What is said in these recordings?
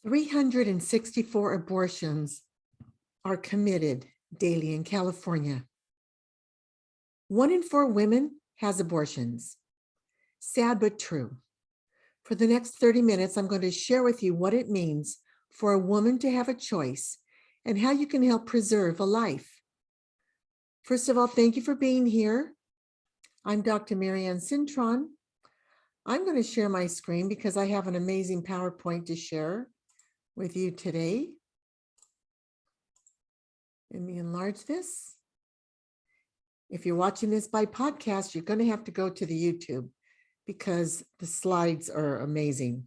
364 abortions are committed daily in California. 1 in 4 women has abortions. Sad but true. For the next 30 minutes, I'm going to share with you what it means for a woman to have a choice and how you can help preserve a life. First of all, thank you for being here. I'm Dr. Marianne Cintron. I'm going to share my screen because I have an amazing PowerPoint to share with you today. Let me enlarge this. If you're watching this by podcast, you're going to have to go to the YouTube because the slides are amazing.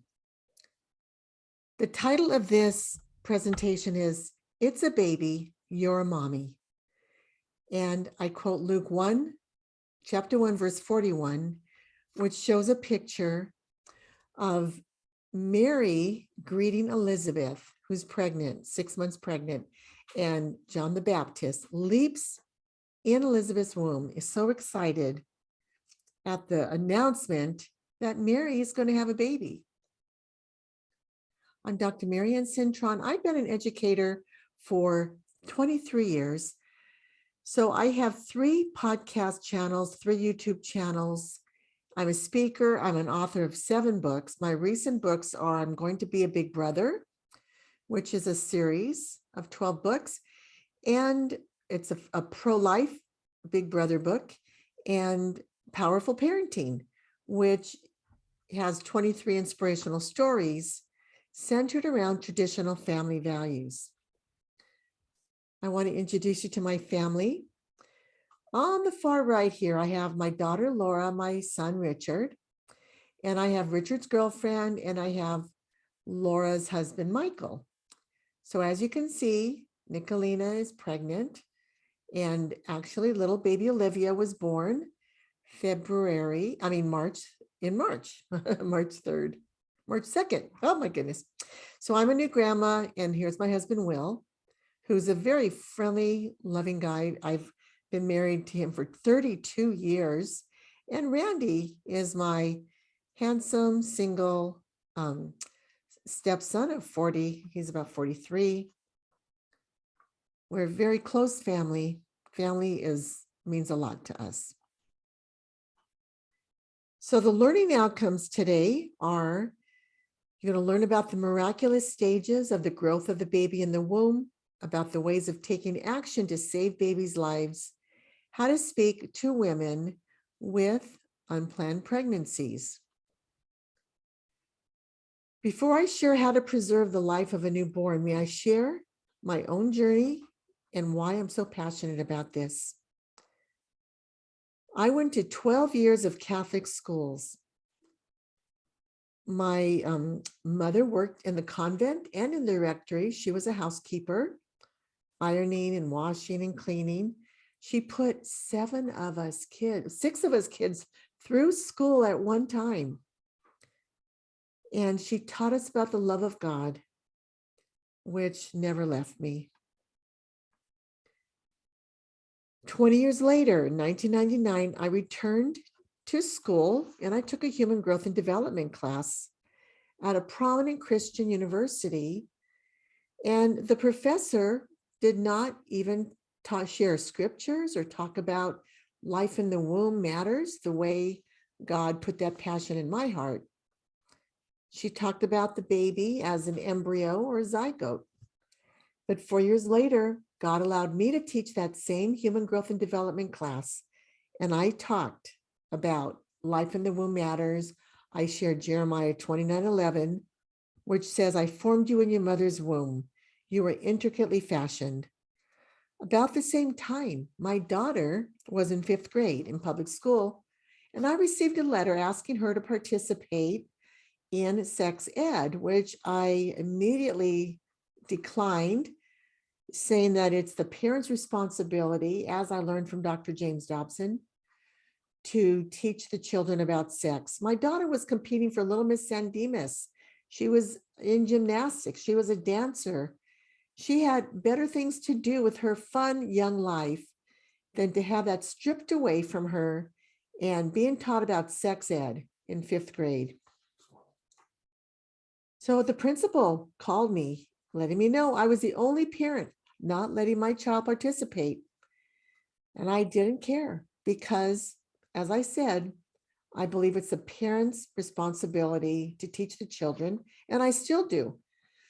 The title of this presentation is, "It's a Baby, You're a Mommy." And I quote Luke 1, chapter 1, verse 41, which shows a picture of Mary greeting Elizabeth, who's pregnant, 6 months pregnant, and John the Baptist leaps in Elizabeth's womb, is so excited at the announcement that Mary is going to have a baby. I'm Dr. Marianne Cintron. I've been an educator for 23 years. So I have 3 podcast channels, 3 YouTube channels. I'm a speaker. I'm an author of 7 books. My recent books are I'm Going to Be a Big Brother, which is a series of 12 books. And it's a pro-life Big Brother book, and Powerful Parenting, which has 23 inspirational stories centered around traditional family values. I want to introduce you to my family. On the far right here, I have my daughter, Laura, my son, Richard, and I have Richard's girlfriend, and I have Laura's husband, Michael. So as you can see, Nicolina is pregnant, and actually little baby Olivia was born March, March 3rd, March 2nd. Oh my goodness. So I'm a new grandma, and here's my husband, Will, who's a very friendly, loving guy. I've been married to him for 32 years. And Randy is my handsome, single stepson of 40. He's about 43. We're a very close family. Family means a lot to us. So the learning outcomes today are, you're going to learn about the miraculous stages of the growth of the baby in the womb, about the ways of taking action to save babies' lives, how to speak to women with unplanned pregnancies. Before I share how to preserve the life of a newborn, may I share my own journey and why I'm so passionate about this. I went to 12 years of Catholic schools. My mother worked in the convent and in the rectory. She was a housekeeper, ironing and washing and cleaning. She put 6 of us kids through school at one time. And she taught us about the love of God, which never left me. 20 years later, in 1999, I returned to school and I took a human growth and development class at a prominent Christian university. And the professor did not even share scriptures or talk about life in the womb matters the way God put that passion in my heart. She talked about the baby as an embryo or a zygote. But 4 years later, God allowed me to teach that same human growth and development class. And I talked about life in the womb matters. I shared Jeremiah 29:11, which says, "I formed you in your mother's womb. You were intricately fashioned." About the same time, my daughter was in 5th grade in public school, and I received a letter asking her to participate in sex ed, which I immediately declined, saying that it's the parent's responsibility, as I learned from Dr. James Dobson, to teach the children about sex. My daughter was competing for Little Miss San Dimas. She was in gymnastics. She was a dancer. She had better things to do with her fun young life than to have that stripped away from her and being taught about sex ed in 5th grade. So the principal called me, letting me know I was the only parent not letting my child participate. And I didn't care because, as I said, I believe it's the parents' responsibility to teach the children, and I still do.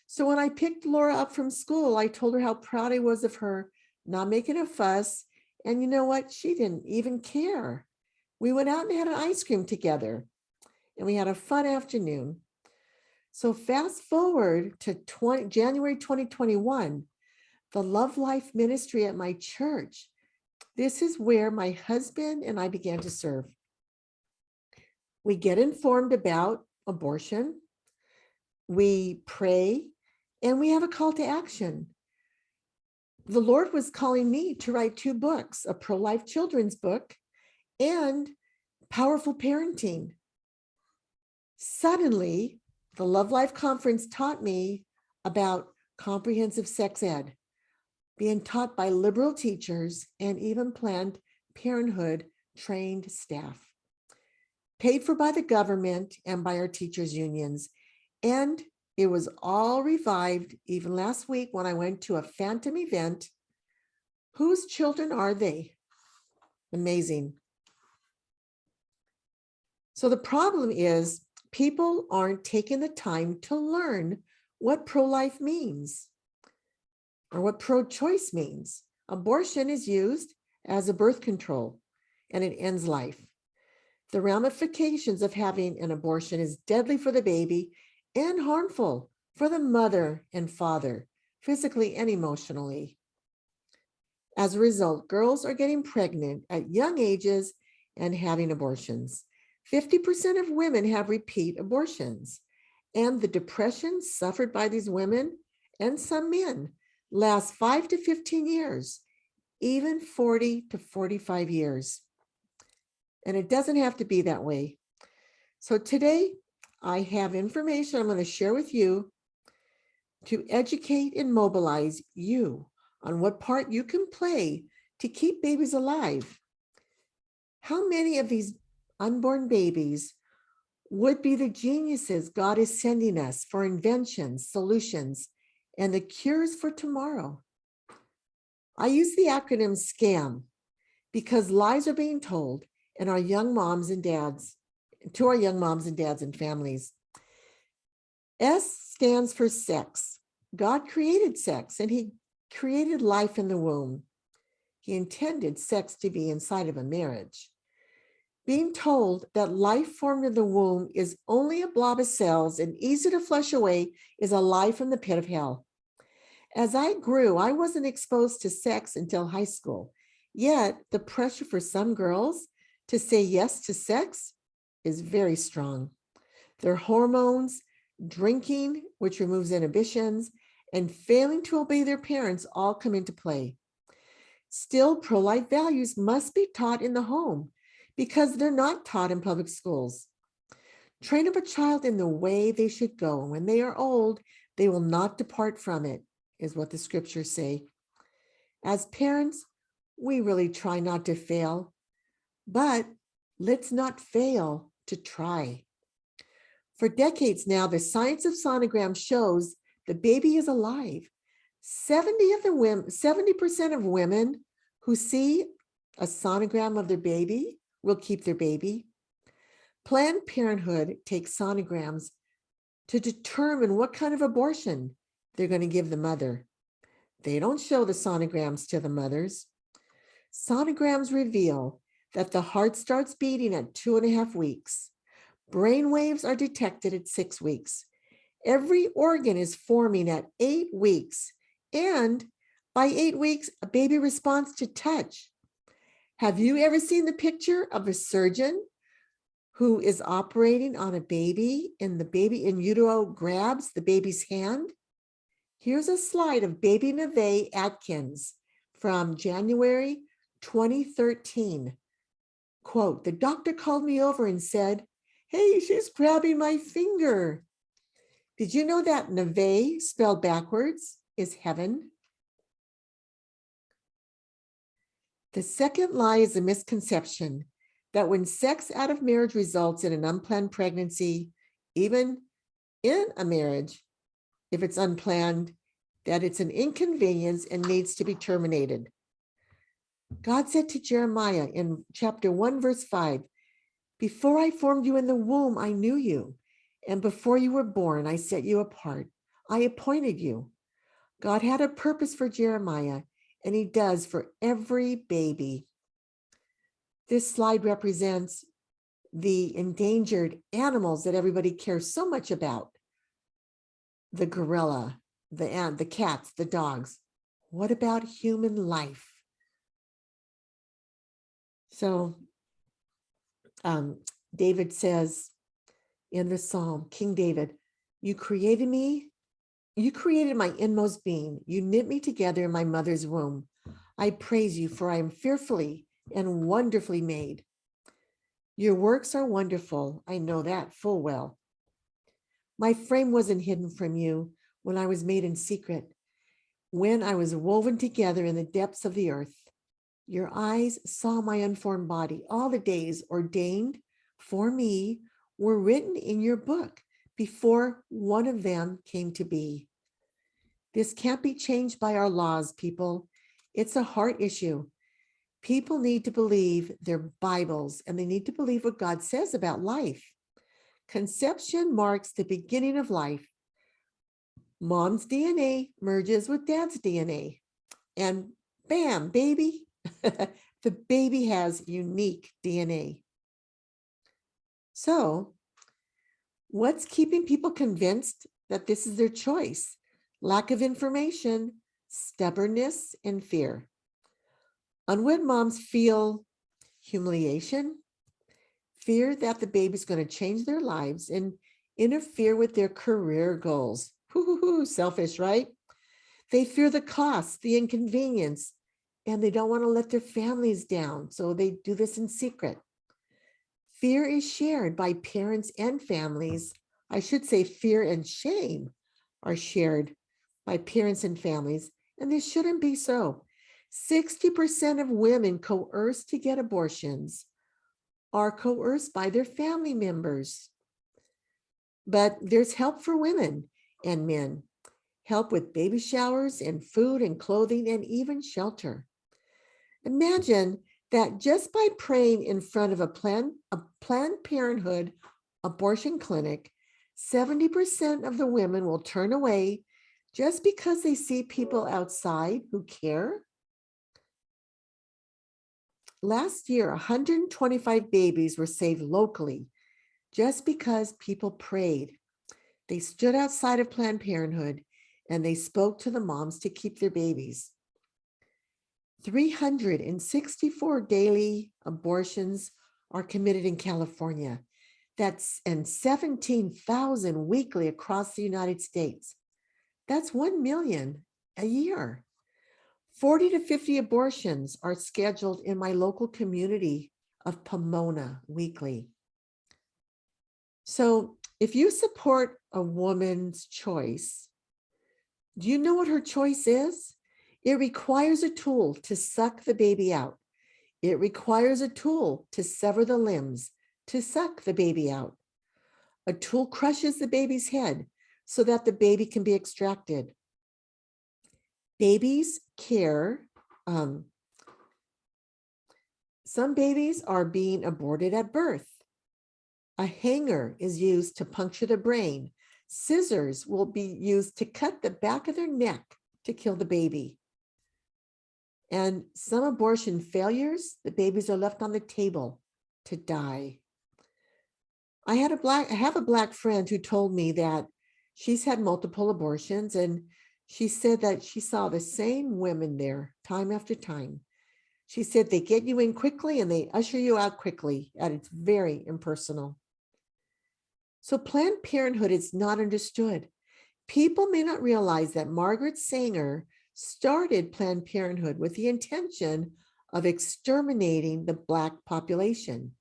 So when I picked Laura up from school, I told her how proud I was of her, not making a fuss. And you know what? She didn't even care. We went out and had an ice cream together, and we had a fun afternoon. So fast forward to January 2021, the Love Life Ministry at my church. This is where my husband and I began to serve. We get informed about abortion, we pray, and we have a call to action. The Lord was calling me to write 2 books, a pro-life children's book and powerful parenting. Suddenly, the Love Life Conference taught me about comprehensive sex ed, being taught by liberal teachers and even Planned Parenthood trained staff, paid for by the government and by our teachers' unions. And it was all revived even last week when I went to a phantom event. Whose children are they? Amazing. So the problem is people aren't taking the time to learn what pro-life means or what pro-choice means. Abortion is used as a birth control and it ends life. The ramifications of having an abortion is deadly for the baby and harmful for the mother and father, physically and emotionally. As a result, girls are getting pregnant at young ages and having abortions. 50% of women have repeat abortions, and the depression suffered by these women and some men lasts 5 to 15 years, even 40 to 45 years. And it doesn't have to be that way. So today, I have information I'm going to share with you to educate and mobilize you on what part you can play to keep babies alive. How many of these unborn babies would be the geniuses God is sending us for inventions, solutions, and the cures for tomorrow? I use the acronym SCAM because lies are being told and our young moms and dads, to our young moms and dads and families. S stands for sex. God created sex and he created life in the womb. He intended sex to be inside of a marriage. Being told that life formed in the womb is only a blob of cells and easy to flush away is a lie from the pit of hell. As I grew, I wasn't exposed to sex until high school. Yet the pressure for some girls to say yes to sex is very strong. Their hormones, drinking, which removes inhibitions, and failing to obey their parents all come into play. Still, pro-life values must be taught in the home because they're not taught in public schools. Train up a child in the way they should go. When they are old, they will not depart from it, is what the scriptures say. As parents, we really try not to fail, but let's not fail to try. For decades now, the science of sonogram shows the baby is alive. 70% of women who see a sonogram of their baby will keep their baby. Planned Parenthood takes sonograms to determine what kind of abortion they're going to give the mother. They don't show the sonograms to the mothers. Sonograms reveal that the heart starts beating at 2.5 weeks. Brain waves are detected at 6 weeks. Every organ is forming at 8 weeks. And by 8 weeks, a baby responds to touch. Have you ever seen the picture of a surgeon who is operating on a baby and the baby in utero grabs the baby's hand? Here's a slide of baby Neve Atkins from January 2013. Quote, "The doctor called me over and said, 'Hey, she's grabbing my finger.' Did you know that Neve, spelled backwards, is heaven?" The second lie is a misconception that when sex out of marriage results in an unplanned pregnancy, even in a marriage, if it's unplanned, that it's an inconvenience and needs to be terminated. God said to Jeremiah in chapter 1, verse 5, before I formed you in the womb, I knew you. And before you were born, I set you apart. I appointed you. God had a purpose for Jeremiah, and he does for every baby. This slide represents the endangered animals that everybody cares so much about. The gorilla, the ant, the cats, the dogs. What about human life? So David says in the Psalm, King David, you created me. You created my inmost being. You knit me together in my mother's womb. I praise you, for I am fearfully and wonderfully made. Your works are wonderful. I know that full well. My frame wasn't hidden from you when I was made in secret, when I was woven together in the depths of the earth. Your eyes saw my unformed body. All the days ordained for me were written in your book before one of them came to be. This can't be changed by our laws, people. It's a heart issue. People need to believe their Bibles, and they need to believe what God says about life. Conception marks the beginning of life. Mom's DNA merges with dad's DNA, and bam, baby. The baby has unique DNA. So, what's keeping people convinced that this is their choice? Lack of information, stubbornness, and fear. Unwed moms feel humiliation, fear that the baby's going to change their lives and interfere with their career goals. Selfish, right? They fear the cost, the inconvenience, and they don't want to let their families down, so they do this in secret. Fear is shared by parents and families. I should say fear and shame are shared by parents and families, and this shouldn't be so. 60% of women coerced to get abortions are coerced by their family members. But there's help for women and men, help with baby showers and food and clothing and even shelter. Imagine that just by praying in front of a Planned Parenthood abortion clinic, 70% of the women will turn away just because they see people outside who care. Last year, 125 babies were saved locally just because people prayed. They stood outside of Planned Parenthood and they spoke to the moms to keep their babies. 364 daily abortions are committed in California. And 17,000 weekly across the United States. That's 1 million a year. 40 to 50 abortions are scheduled in my local community of Pomona weekly. So if you support a woman's choice, do you know what her choice is? It requires a tool to suck the baby out. It requires a tool to sever the limbs, to suck the baby out. A tool crushes the baby's head so that the baby can be extracted. Babies care. Some babies are being aborted at birth. A hanger is used to puncture the brain. Scissors will be used to cut the back of their neck to kill the baby. And some abortion failures, the babies are left on the table to die. I have a black friend who told me that she's had multiple abortions, and she said that she saw the same women there time after time. She said they get you in quickly and they usher you out quickly, and it's very impersonal. So Planned Parenthood is not understood. People may not realize that Margaret Sanger started Planned Parenthood with the intention of exterminating the Black population.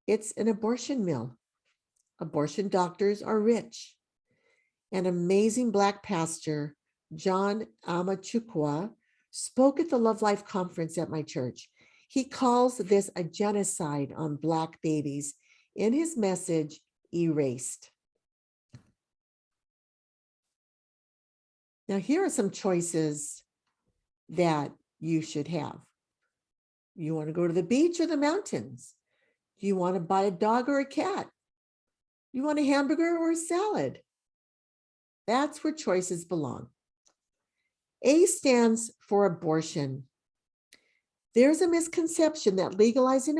It's an abortion mill. Abortion doctors are rich. An amazing Black pastor, John Amachukwa, spoke at the Love Life conference at my church. He calls this a genocide on Black babies in his message, Erased. Now, here are some choices that you should have. You want to go to the beach or the mountains? Do you want to buy a dog or a cat? You want a hamburger or a salad? That's where choices belong. A stands for abortion. There's a misconception that legalizing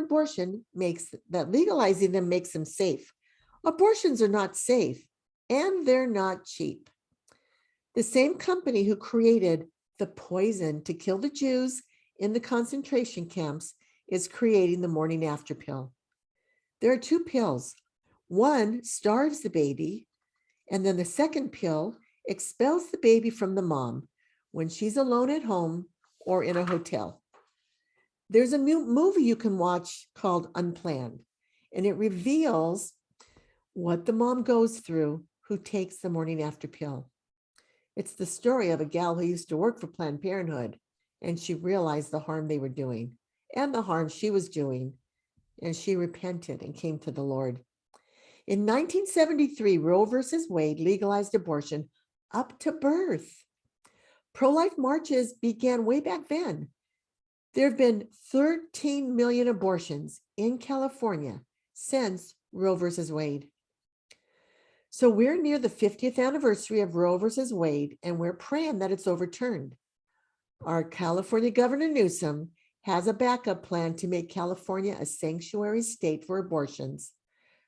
them makes them safe. Abortions are not safe, and they're not cheap. The same company who created the poison to kill the Jews in the concentration camps is creating the morning after pill. There are two pills. One starves the baby, and then the second pill expels the baby from the mom when she's alone at home or in a hotel. There's a new movie you can watch called Unplanned, and it reveals what the mom goes through who takes the morning after pill. It's the story of a gal who used to work for Planned Parenthood, and she realized the harm they were doing and the harm she was doing, and she repented and came to the Lord. In 1973, Roe versus Wade legalized abortion up to birth. Pro-life marches began way back then. There have been 13 million abortions in California since Roe versus Wade. So we're near the 50th anniversary of Roe versus Wade, and we're praying that it's overturned. Our California Governor Newsom has a backup plan to make California a sanctuary state for abortions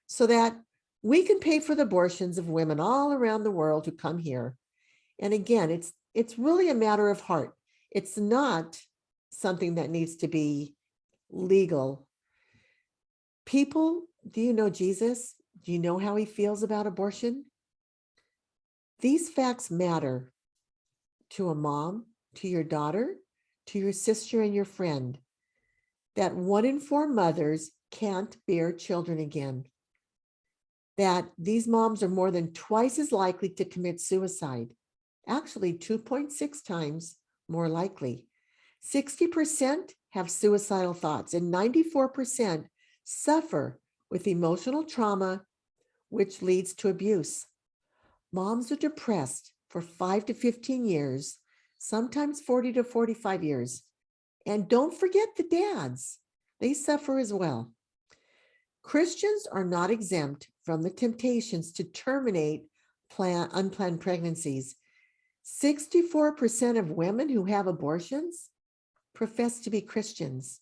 so that we can pay for the abortions of women all around the world who come here. And again, it's really a matter of heart. It's not something that needs to be legal. People, do you know Jesus? Do you know how he feels about abortion? These facts matter to a mom, to your daughter, to your sister and your friend, that 1 in 4 mothers can't bear children again, that these moms are more than twice as likely to commit suicide, actually 2.6 times more likely. 60% have suicidal thoughts, and 94% suffer with emotional trauma, which leads to abuse. Moms are depressed for 5 to 15 years, sometimes 40 to 45 years. And don't forget the dads, they suffer as well. Christians are not exempt from the temptations to terminate unplanned pregnancies. 64% of women who have abortions profess to be Christians.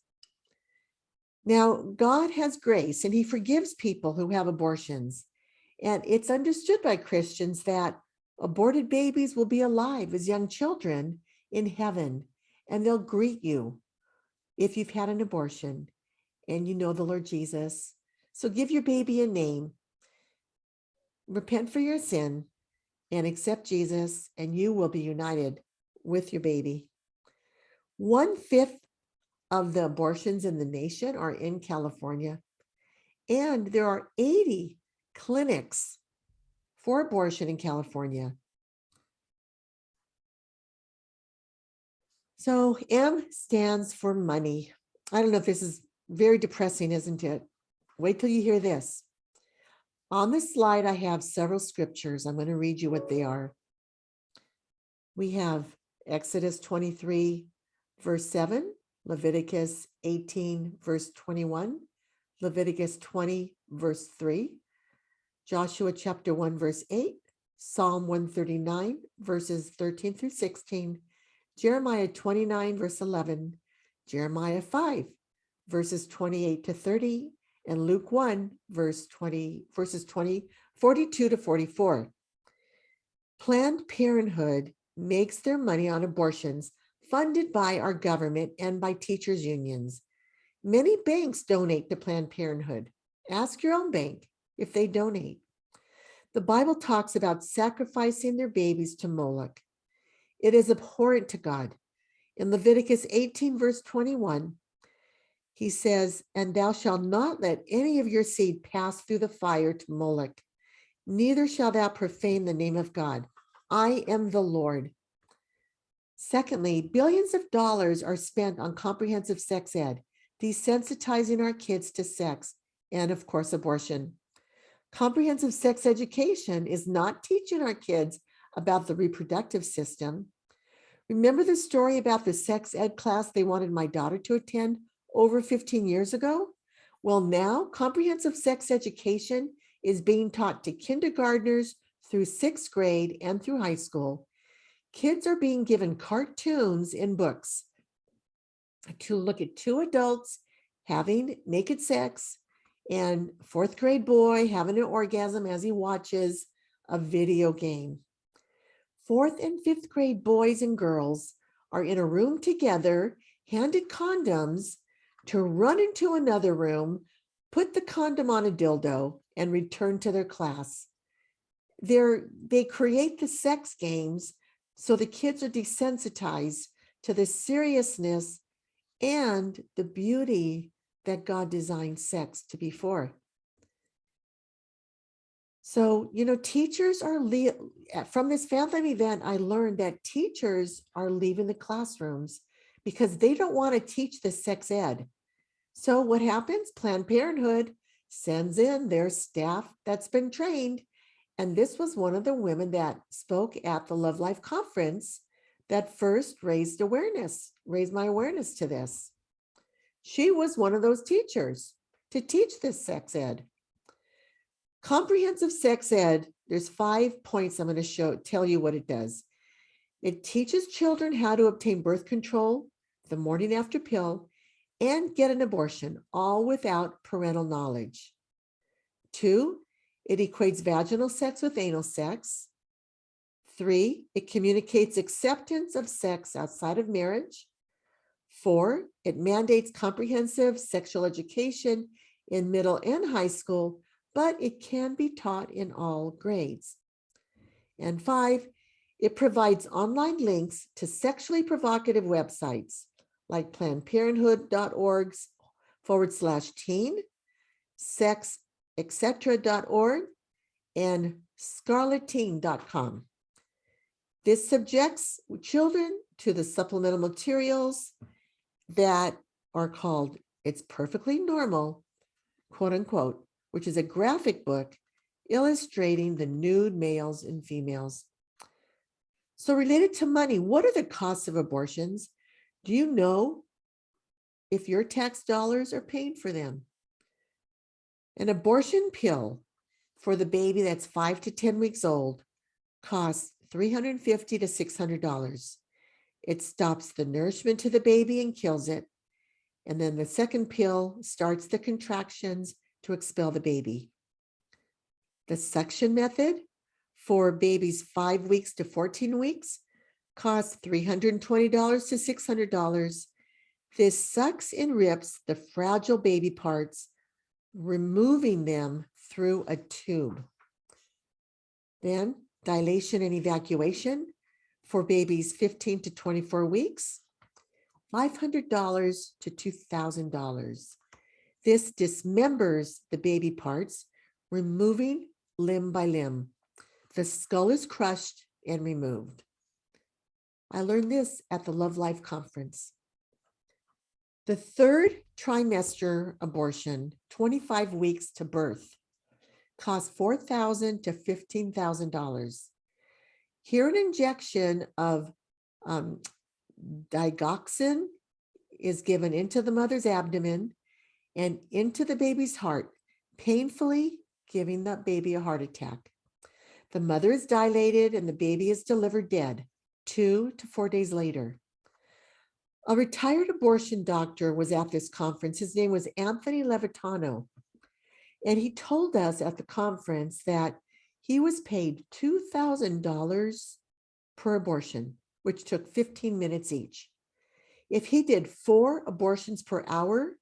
Now, God has grace and he forgives people who have abortions. And it's understood by Christians that aborted babies will be alive as young children in heaven, and they'll greet you if you've had an abortion and you know the Lord Jesus. So give your baby a name, repent for your sin, and accept Jesus, and you will be united with your baby. 1/5 of the abortions in the nation are in California, and there are 80 clinics for abortion in California. So M stands for money. I don't know if this is very depressing, isn't it? Wait till you hear this. On the slide, I have several scriptures. I'm going to read you what they are. We have Exodus 23, verse 7, Leviticus 18, verse 21, Leviticus 20, verse 3, Joshua chapter 1, verse 8, Psalm 139, verses 13 through 16, Jeremiah 29, verse 11, Jeremiah 5, verses 28 to 30, and Luke 1, verses 42 to 44. Planned Parenthood makes their money on abortions funded by our government and by teachers' unions. Many banks donate to Planned Parenthood. Ask your own bank if they donate. The Bible talks about sacrificing their babies to Moloch. It is abhorrent to God. In Leviticus 18, verse 21, he says, "And thou shalt not let any of your seed pass through the fire to Moloch, neither shalt thou profane the name of God. I am the Lord." Secondly, billions of dollars are spent on comprehensive sex ed, desensitizing our kids to sex, and of course, abortion. Comprehensive sex education is not teaching our kids about the reproductive system. Remember the story about the sex ed class they wanted my daughter to attend over 15 years ago? Well, now comprehensive sex education is being taught to kindergartners through 6th grade and through high school. Kids are being given cartoons in books to look at 2 adults having naked sex and 4th grade boy having an orgasm as he watches a video game. 4th and 5th grade boys and girls are in a room together, handed condoms to run into another room, put the condom on a dildo, and return to their class. They create the sex games so the kids are desensitized to the seriousness and the beauty that God designed sex to be for. So, teachers are from this family event, I learned that teachers are leaving the classrooms because they don't want to teach the sex ed. So what happens? Planned Parenthood sends in their staff that's been trained. And this was one of the women that spoke at the Love Life conference that first raised my awareness to this. She was one of those teachers to teach this sex ed. Comprehensive sex ed, there's 5 points I'm going to tell you what it does. It teaches children how to obtain birth control, the morning after pill, and get an abortion, all without parental knowledge. 2, it equates vaginal sex with anal sex. 3, it communicates acceptance of sex outside of marriage. 4, it mandates comprehensive sexual education in middle and high school, but it can be taught in all grades. And 5, it provides online links to sexually provocative websites like plannedparenthood.org/teen, sexetc.org, and scarletteen.com. This subjects children to the supplemental materials that are called It's Perfectly Normal, quote unquote, which is a graphic book illustrating the nude males and females. So related to money, what are the costs of abortions? Do you know if your tax dollars are paying for them? An abortion pill for the baby that's 5 to 10 weeks old costs $350 to $600. It stops the nourishment to the baby and kills it. And then the second pill starts the contractions to expel the baby. The suction method for babies 5 weeks to 14 weeks costs $320 to $600. This sucks and rips the fragile baby parts, removing them through a tube. Then dilation and evacuation for babies 15 to 24 weeks, $500 to $2,000. This dismembers the baby parts, removing limb by limb. The skull is crushed and removed. I learned this at the Love Life conference. The 3rd trimester abortion, 25 weeks to birth, costs $4,000 to $15,000. Here, an injection of digoxin is given into the mother's abdomen and into the baby's heart, painfully giving that baby a heart attack. The mother is dilated and the baby is delivered dead 2 to 4 days later. A retired abortion doctor was at this conference. His name was Anthony Levitano. And he told us at the conference that he was paid $2,000 per abortion, which took 15 minutes each. If he did 4 abortions per hour,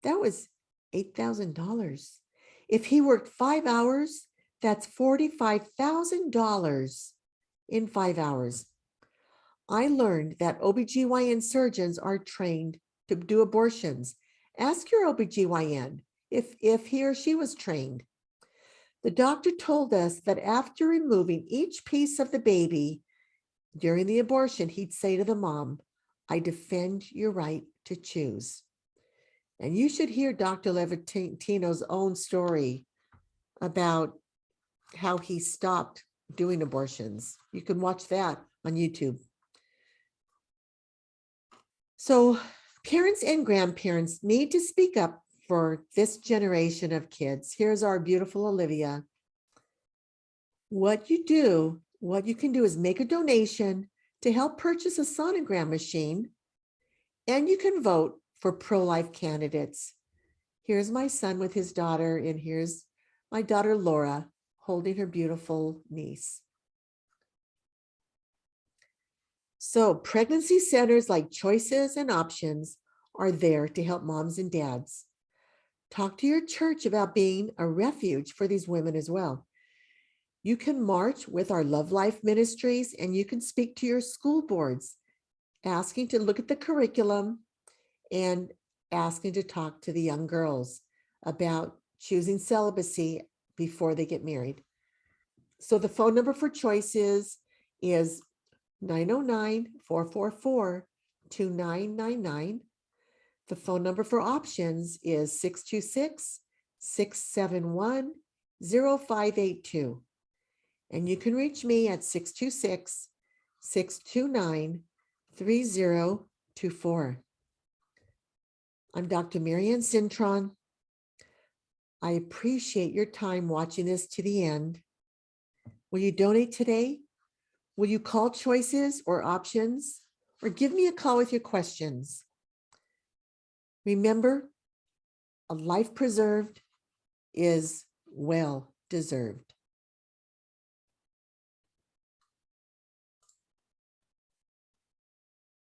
that was $8,000. If he worked 5 hours, that's $45,000 in 5 hours. I learned that OBGYN surgeons are trained to do abortions. Ask your OBGYN if he or she was trained. The doctor told us that after removing each piece of the baby during the abortion, he'd say to the mom, "I defend your right to choose." And you should hear Dr. Levitano's own story about how he stopped doing abortions. You can watch that on YouTube. So parents and grandparents need to speak up for this generation of kids. Here's our beautiful Olivia. What you can do is make a donation to help purchase a sonogram machine, and you can vote for pro-life candidates. Here's my son with his daughter, and here's my daughter Laura holding her beautiful niece. So pregnancy centers like Choices and Options are there to help moms and dads. Talk to your church about being a refuge for these women as well. You can march with our Love Life ministries, and you can speak to your school boards, asking to look at the curriculum and asking to talk to the young girls about choosing celibacy before they get married. So the phone number for Choices is 909-444-2999. The phone number for Options is 626-671-0582. And you can reach me at 626-629-3024. I'm Dr. Marianne Cintron. I appreciate your time watching this to the end. Will you donate today? Will you call Choices or Options? Or give me a call with your questions? Remember, a life preserved is well deserved.